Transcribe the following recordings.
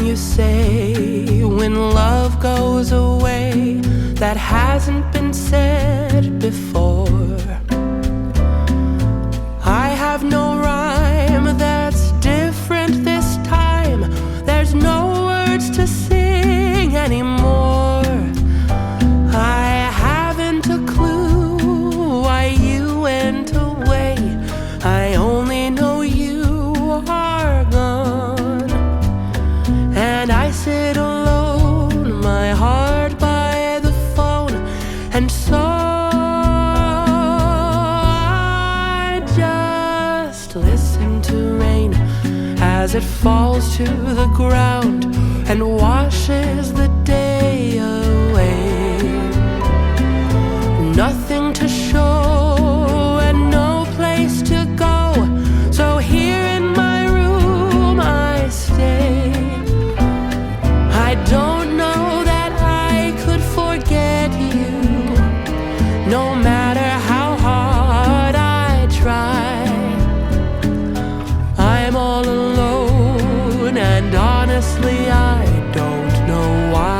you say when love goes away that hasn't been said before? I have no rhyme that's different this time. There's no words to sing anymore. I haven't a clue why you went away. I only know you are gone, and I sit alone, my heart by the phone, and so I just listen to rain as it falls to the ground and washes the day away. Nothing to show and no place to go, so here in my room I stay. I don't know that I could forget you, no matter how hard I try. I'm all alone, and honestly I don't know why.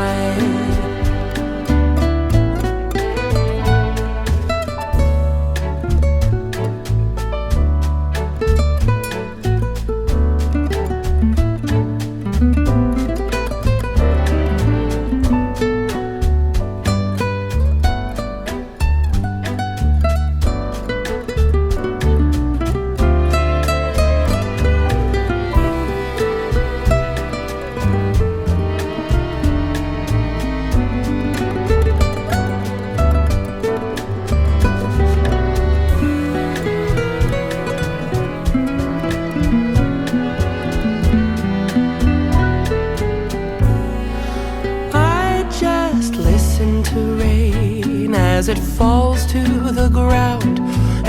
Listen to rain as it falls to the ground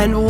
and